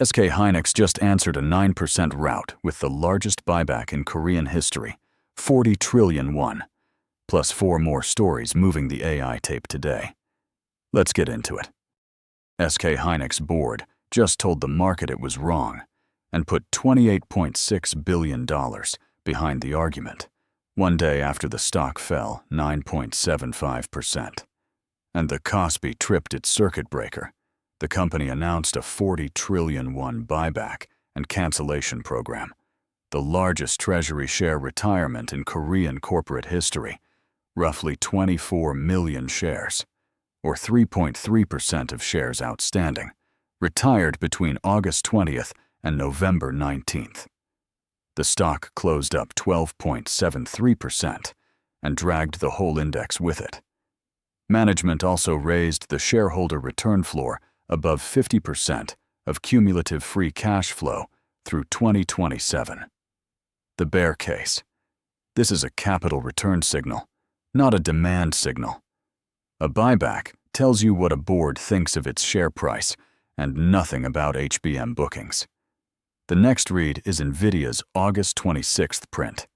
SK Hynix just answered a 9% rout with the largest buyback in Korean history, 40 trillion won, plus 4 more stories moving the AI tape today. Let's get into it. SK Hynix board just told the market it was wrong and put $28.6 billion behind the argument, one day after the stock fell 9.75%. And the Kospi tripped its circuit breaker. The company announced a 40 trillion won buyback and cancellation program, the largest Treasury share retirement in Korean corporate history, roughly 24 million shares, or 3.3% of shares outstanding, retired between August 20th and November 19th. The stock closed up 12.73% and dragged the whole index with it. Management also raised the shareholder return floor above 50% of cumulative free cash flow through 2027. The bear case. This is a capital return signal, not a demand signal. A buyback tells you what a board thinks of its share price and nothing about HBM bookings. The next read is NVIDIA's August 26th print.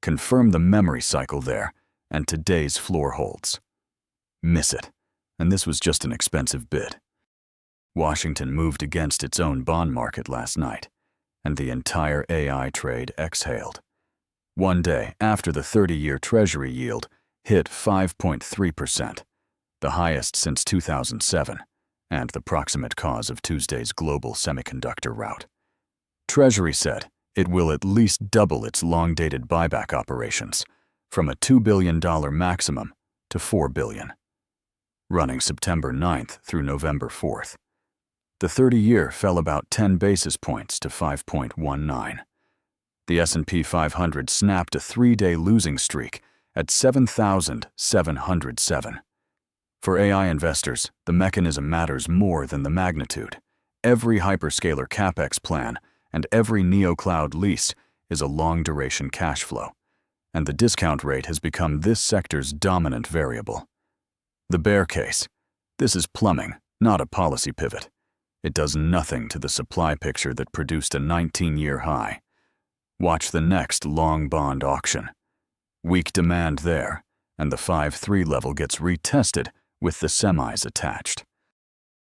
Confirm the memory cycle there, and today's floor holds. Miss it, and this was just an expensive bid. Washington moved against its own bond market last night, and the entire AI trade exhaled. One day after the 30-year Treasury yield hit 5.3%, the highest since 2007, and the proximate cause of Tuesday's global semiconductor rout. Treasury said it will at least double its long-dated buyback operations from a $2 billion maximum to $4 billion, running September 9th through November 4th. The 30-year fell about 10 basis points to 5.19. The S&P 500 snapped a 3-day losing streak at 7,707. For AI investors, the mechanism matters more than the magnitude. Every hyperscaler CapEx plan and every neocloud lease is a long-duration cash flow, and the discount rate has become this sector's dominant variable. The bear case. This is plumbing, not a policy pivot. It does nothing to the supply picture that produced a 19-year high. Watch the next long bond auction. Weak demand there, and the 5.3 level gets retested with the semis attached.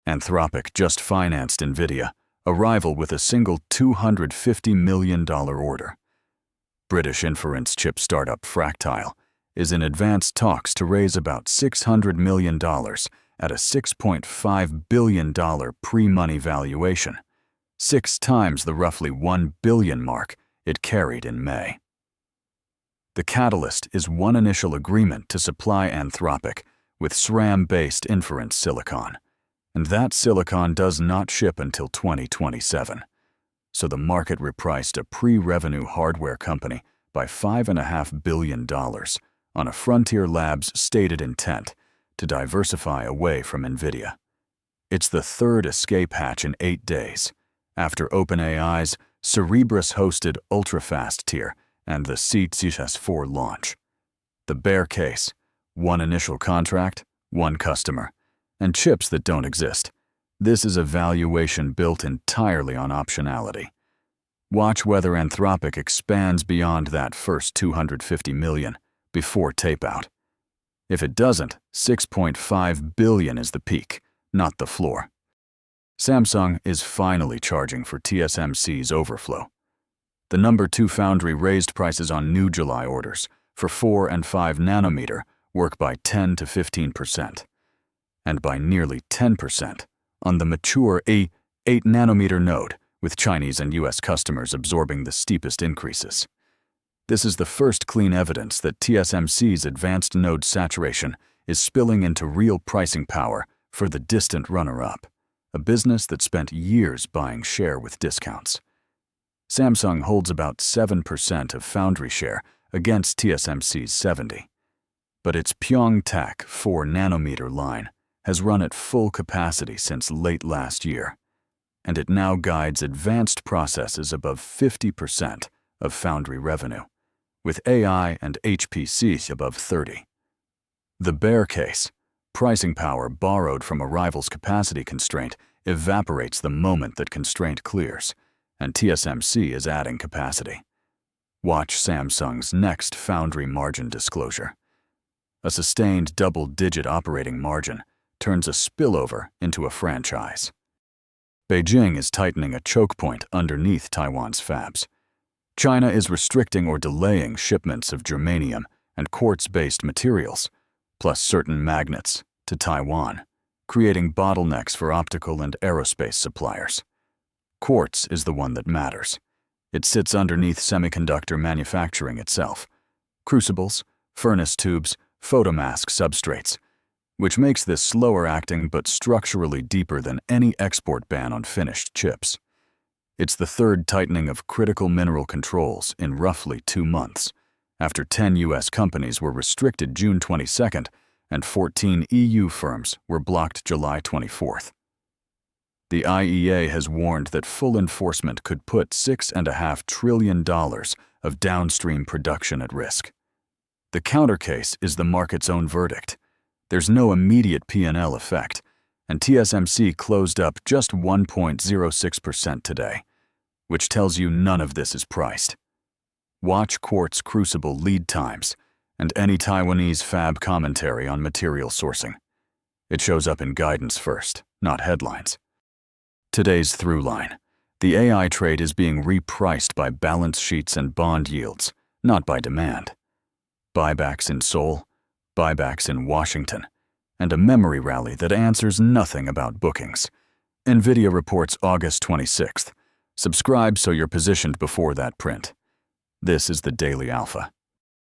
Anthropic just financed NVIDIA, a rival with a single $250 million order. British inference chip startup Fractile is in advanced talks to raise about $600 million at a $6.5 billion pre-money valuation, 6 times the roughly $1 billion mark it carried in May. The catalyst is one initial agreement to supply Anthropic with SRAM-based inference silicon, and that silicon does not ship until 2027. So the market repriced a pre-revenue hardware company by $5.5 billion on a Frontier Labs stated intent to diversify away from NVIDIA. It's the third escape hatch in 8 days, after OpenAI's Cerebras-hosted ultra-fast tier and the CS4 launch. The bear case: one initial contract, one customer, and chips that don't exist. This is a valuation built entirely on optionality. Watch whether Anthropic expands beyond that first $250 million before tape-out. If it doesn't, $6.5 billion is the peak, not the floor. Samsung is finally charging for TSMC's overflow. The number 2 foundry raised prices on new July orders for 4 and 5 nanometer work by 10 to 15%, and by nearly 10% on the mature 8 nanometer node, with Chinese and US customers absorbing the steepest increases. This is the first clean evidence that TSMC's advanced node saturation is spilling into real pricing power for the distant runner-up, a business that spent years buying share with discounts. Samsung holds about 7% of foundry share against TSMC's 70%. But its Pyeongtaek 4 nanometer line has run at full capacity since late last year, and it now guides advanced processes above 50% of foundry revenue, with AI and HPC above 30%. The bear case: pricing power borrowed from a rival's capacity constraint evaporates the moment that constraint clears, and TSMC is adding capacity. Watch Samsung's next foundry margin disclosure. A sustained double-digit operating margin turns a spillover into a franchise. Beijing is tightening a choke point underneath Taiwan's FABS. China is restricting or delaying shipments of germanium and quartz-based materials, plus certain magnets, to Taiwan, creating bottlenecks for optical and aerospace suppliers. Quartz is the one that matters. It sits underneath semiconductor manufacturing itself. Crucibles, furnace tubes, photomask substrates, which makes this slower acting but structurally deeper than any export ban on finished chips. It's the third tightening of critical mineral controls in roughly 2 months, after 10 U.S. companies were restricted June 22nd and 14 EU firms were blocked July 24th. The IEA has warned that full enforcement could put $6.5 trillion of downstream production at risk. The countercase is the market's own verdict. There's no immediate P&L effect, and TSMC closed up just 1.06% today, which tells you none of this is priced. Watch quartz crucible lead times and any Taiwanese fab commentary on material sourcing. It shows up in guidance first, not headlines. Today's through line. The AI trade is being repriced by balance sheets and bond yields, not by demand. Buybacks in Seoul, buybacks in Washington, and a memory rally that answers nothing about bookings. NVIDIA reports August 26th. Subscribe so you're positioned before that print. This is the Daily Alpha.